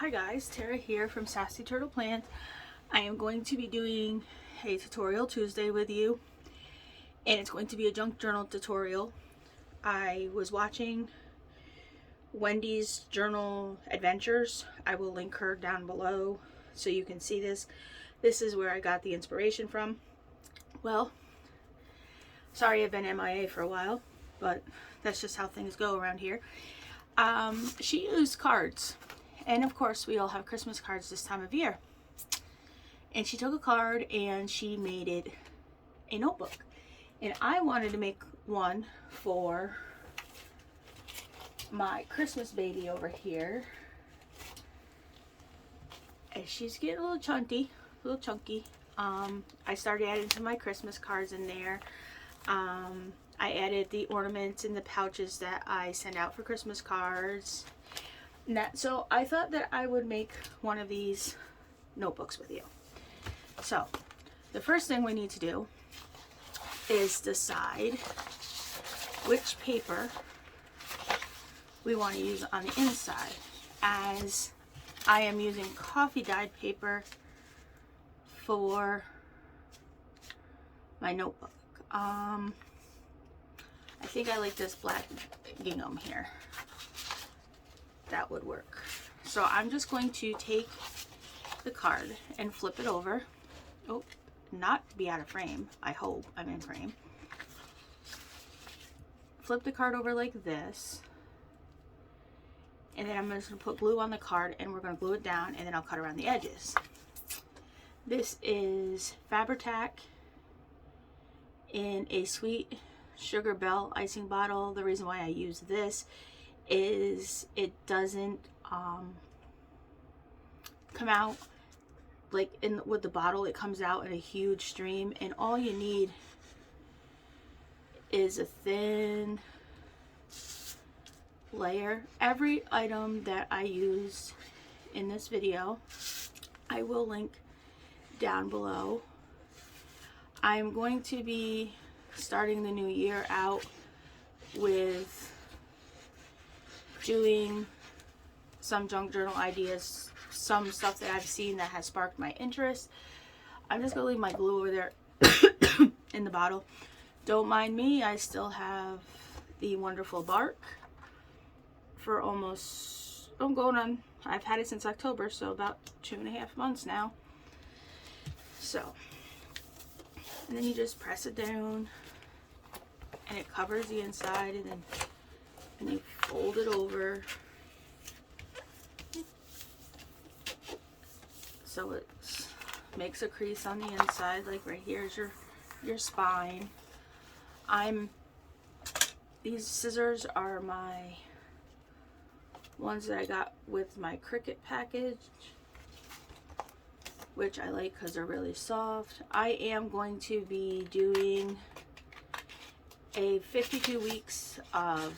Hi guys, Tara here from Sassy Turtle Plans. I am going to be doing a Tutorial Tuesday with you, and it's going to be a junk journal tutorial. I was watching Wendy's Journal Adventures. I will link her down below so you can see this. This is where I got the inspiration from. Well, sorry I've been MIA for a while, but that's just how things go around here. She used cards. And of course, we all have Christmas cards this time of year. And she took a card and she made it a notebook. And I wanted to make one for my Christmas baby over here. And she's getting a little chunky. I started adding to my Christmas cards in there. I added the ornaments and the pouches that I send out for Christmas cards. So I thought that I would make one of these notebooks with you. So the first thing we need to do is decide which paper we want to use on the inside, as I am using coffee dyed paper for my notebook. I think I like this black gingham here. That would work. So I'm just going to take the card and flip it over. Oh, not be out of frame. I hope I'm in frame. Flip the card over like this. And then I'm just going to put glue on the card and we're going to glue it down, and then I'll cut around the edges. This is Fabri-Tac in a sweet sugar bell icing bottle. The reason why I use this is it doesn't come out like with the bottle. It comes out in a huge stream, and all you need is a thin layer. Every item that I used in this video I will link down below. I'm going to be starting the new year out with doing some junk journal ideas, some stuff that I've seen that has sparked my interest. I'm just gonna leave my glue over there in the bottle. Don't mind me, I still have the wonderful bark for almost, I've had it since October, so about 2.5 months now. So, and then you just press it down and it covers the inside, and then you fold it over so it makes a crease on the inside. Like right here is your spine. These scissors are my ones that I got with my Cricut package, which I like because they're really soft. I am going to be doing a 52 weeks of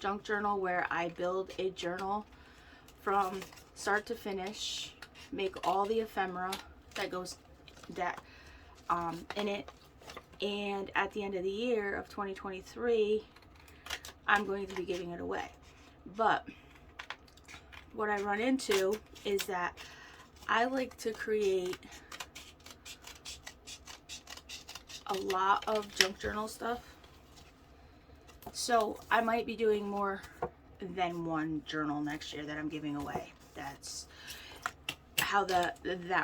junk journal where I build a journal from start to finish, make all the ephemera that goes in it, and at the end of the year of 2023 I'm going to be giving it away. But what I run into is that I like to create a lot of junk journal stuff. So I might be doing more than one journal next year that I'm giving away. That's how that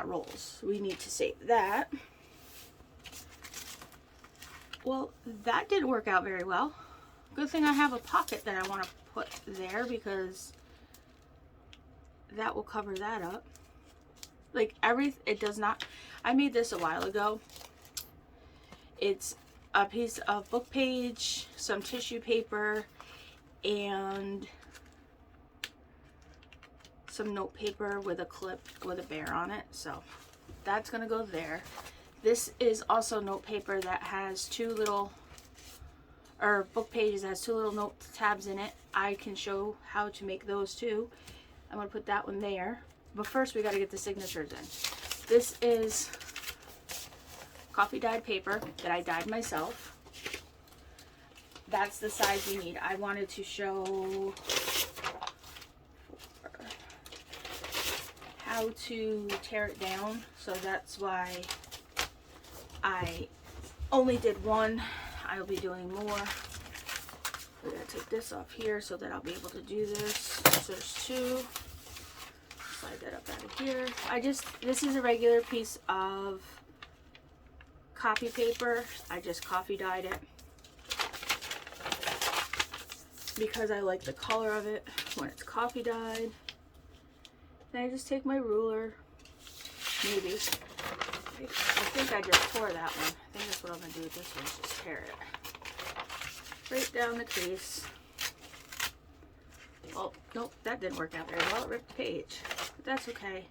rolls. We need to save that. Well, that didn't work out very well. Good thing I have a pocket that I want to put there, because that will cover that up. Like it does not. I made this a while ago. It's a piece of book page, some tissue paper, and some note paper with a clip with a bear on it. So that's gonna go there. This is also note paper that has book pages that has two little note tabs in it. I can show how to make those too. I'm gonna put that one there. But first we gotta get the signatures in. This is coffee dyed paper that I dyed myself. That's the size you need. I wanted to show how to tear it down, so that's why I only did one. I'll be doing more. We're gonna take this off here so that I'll be able to do this. So there's two. Slide that up out of here. This is a regular piece of copy paper. I just coffee dyed it because I like the color of it when it's coffee dyed. Then I just take my ruler, maybe. I think I just tore that one. I think that's what I'm going to do with this one, is just tear it. Right down the crease. Oh, nope, that didn't work out very well. It ripped the page. But that's okay.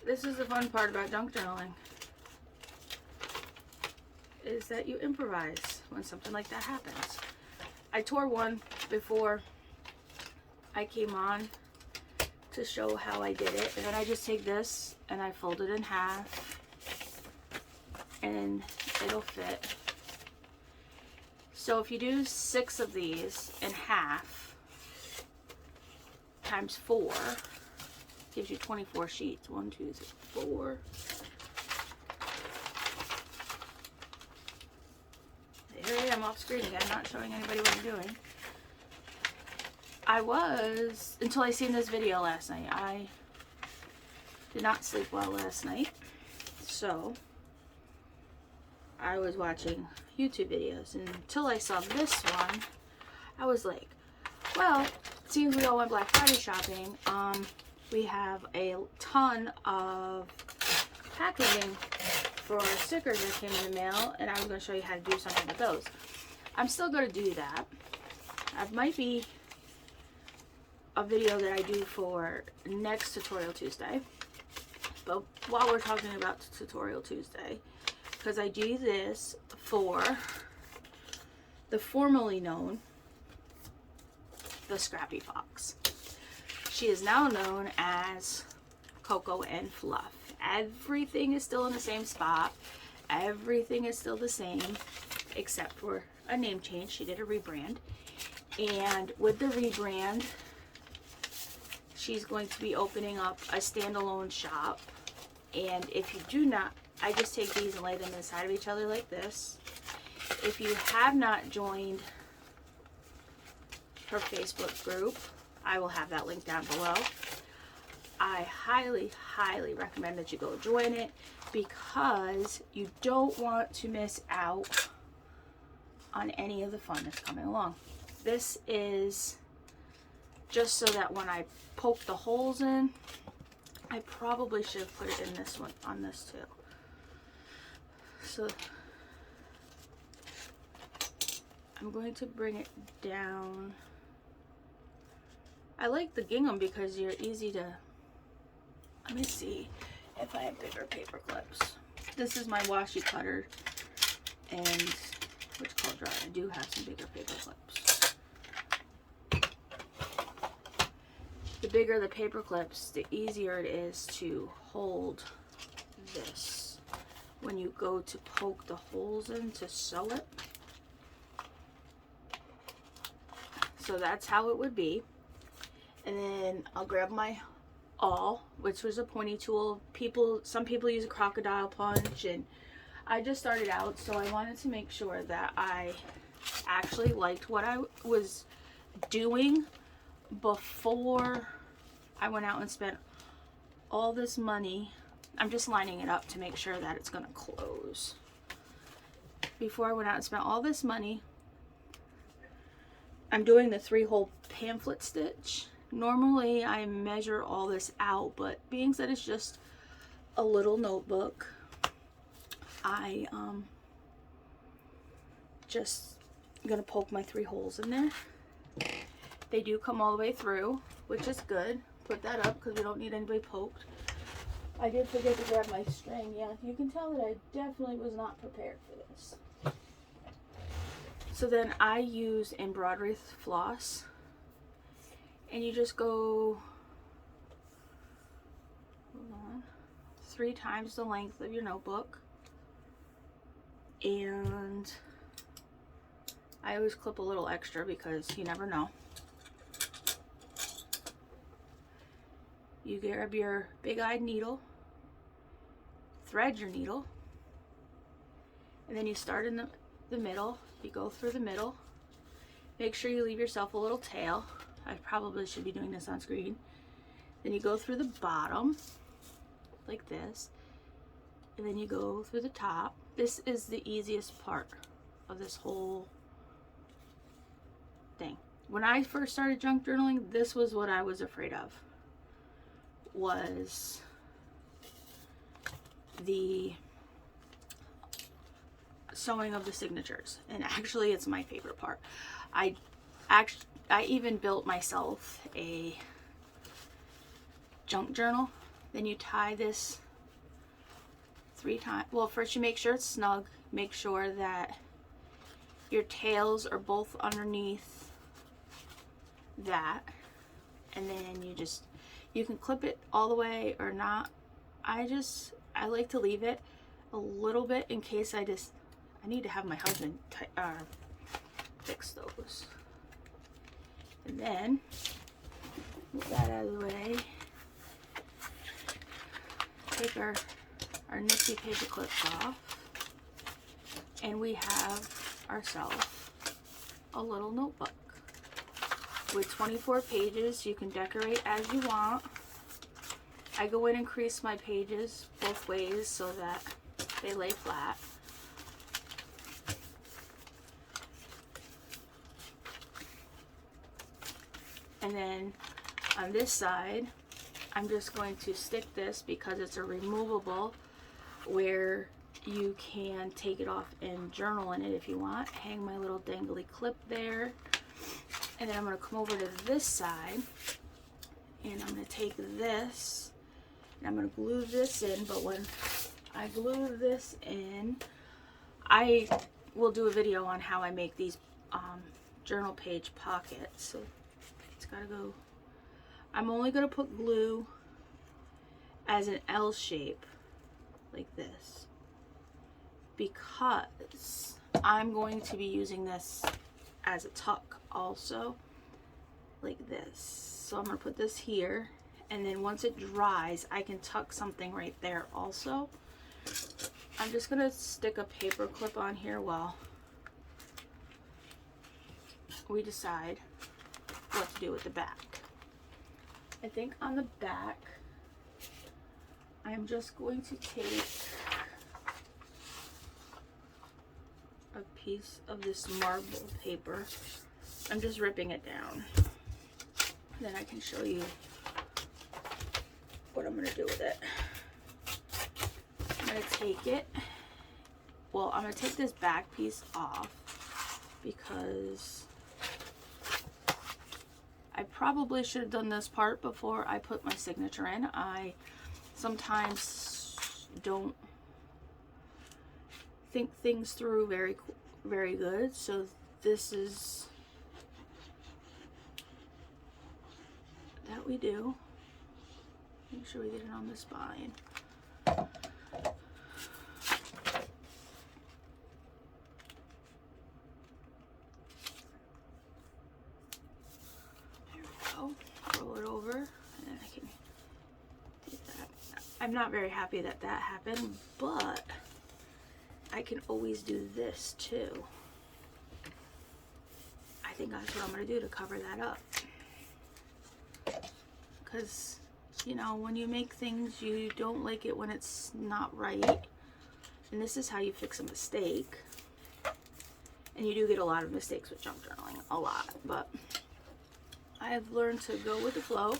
This is the fun part about junk journaling, is that you improvise when something like that happens. I tore one before I came on to show how I did it, and then I just take this and I fold it in half and it'll fit. So if you do 6 of these in half times 4, gives you 24 sheets. 1, 2, 3, 4. Here I am off screen again, not showing anybody what I'm doing. I was, until I seen this video last night. I did not sleep well last night, so I was watching YouTube videos, and until I saw this one, I was like, well, it seems we all went Black Friday shopping. We have a ton of packaging for stickers that came in the mail, and I was going to show you how to do something with those. I'm still going to do that. That might be a video that I do for next Tutorial Tuesday. But while we're talking about Tutorial Tuesday, because I do this for the formerly known the Scrappy Fox. She is now known as Coco and Fluff. Everything is still in the same spot. Everything is still the same, except for a name change. She did a rebrand. And with the rebrand, she's going to be opening up a standalone shop. And if you do not, I just take these and lay them inside of each other like this. If you have not joined her Facebook group, I will have that link down below. I highly, highly recommend that you go join it, because you don't want to miss out on any of the fun that's coming along. This is just so that when I poke the holes in, I probably should have put it in this one, on this too. So I'm going to bring it down. I like the gingham because you're easy to, let me see if I have bigger paper clips. This is my washi cutter, and which called dry. I do have some bigger paper clips. The bigger the paper clips, the easier it is to hold this when you go to poke the holes in to sew it. So that's how it would be. And then I'll grab my awol, which was a pointy tool. Some people use a crocodile punch, and I just started out, so I wanted to make sure that I actually liked what I was doing before I went out and spent all this money. I'm just lining it up to make sure that it's going to close. Before I went out and spent all this money, I'm doing the 3-hole pamphlet stitch. Normally I measure all this out, but being that it's just a little notebook, I just gonna poke my 3 holes in there. They do come all the way through, which is good. Put that up because we don't need anybody poked. I did forget to grab my string. Yeah, you can tell that I definitely was not prepared for this. So then I use embroidery floss, and you just go, hold on, 3 times the length of your notebook. And I always clip a little extra because you never know. you grab your big-eyed needle, thread your needle, and then you start in the middle. You go through the middle. Make sure you leave yourself a little tail. I probably should be doing this on screen. Then you go through the bottom like this, and then you go through the top. This is the easiest part of this whole thing. When I first started junk journaling, this was what I was afraid of, was the sewing of the signatures. And actually it's my favorite part. I even built myself a junk journal. Then you tie this 3 times. Well, first you make sure it's snug. Make sure that your tails are both underneath that, and then you can clip it all the way or not. I like to leave it a little bit in case I need to have my husband fix those. And then move that out of the way. Take our nifty paper clips off, and we have ourselves a little notebook with 24 pages. You can decorate as you want. I go in and crease my pages both ways so that they lay flat. And then on this side, I'm just going to stick this because it's a removable, where you can take it off and journal in it if you want. Hang my little dangly clip there. And then I'm going to come over to this side, and I'm going to take this and I'm going to glue this in. But when I glue this in, I will do a video on how I make these journal page pockets. So it's got to go. I'm only going to put glue as an L shape like this because I'm going to be using this as a tuck also, like this. So I'm going to put this here, and then once it dries I can tuck something right there also. I'm just going to stick a paper clip on here while we decide what to do with the back. I think on the back I'm just going to take a piece of this marble paper. I'm just ripping it down. Then I can show you what I'm going to do with it. I'm going to take it. Well, I'm going to take this back piece off because I probably should have done this part before I put my signature in. I sometimes don't think things through very good, so this is that we do. Make sure we get it on the spine. There we go. Roll it over, and then I can do that. I'm not very happy that that happened, but I can always do this too. I think that's what I'm going to do to cover that up. Because, you know, when you make things, you don't like it when it's not right. And this is how you fix a mistake. And you do get a lot of mistakes with junk journaling. A lot. But I have learned to go with the flow.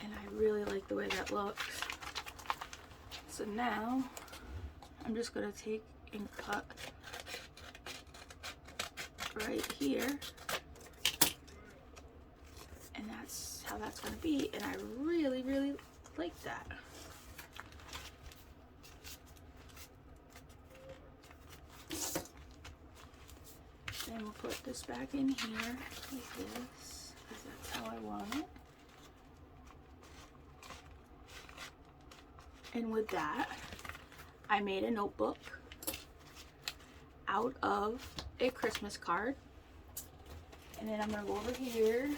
And I really like the way that looks. So now I'm just going to take and cut right here, and that's how that's going to be, and I really like that. Then we'll put this back in here like this, because that's how I want it. And with that, I made a notebook out of a Christmas card. And then I'm going to go over here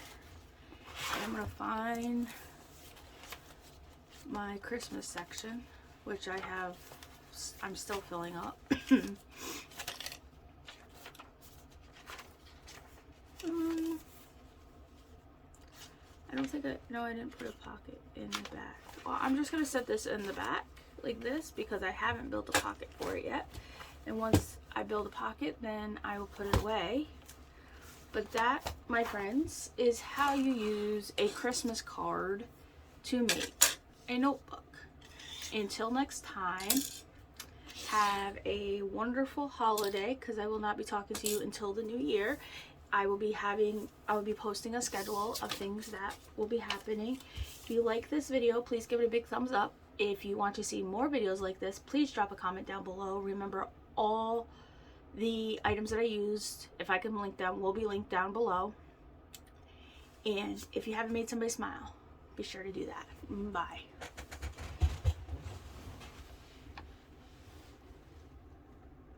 I'm gonna find my Christmas section, which I'm still filling up. I don't think no, I didn't put a pocket in the back. Well, I'm just gonna set this in the back like this because I haven't built a pocket for it yet. And once I build a pocket, then I will put it away. But that, my friends, is how you use a Christmas card to make a notebook. Until next time, have a wonderful holiday, because I will not be talking to you until the new year. I will be posting a schedule of things that will be happening. If you like this video, please give it a big thumbs up. If you want to see more videos like this, please drop a comment down below. Remember, all the items that I used, if I can link them, will be linked down below. And if you haven't made somebody smile, be sure to do that. Bye.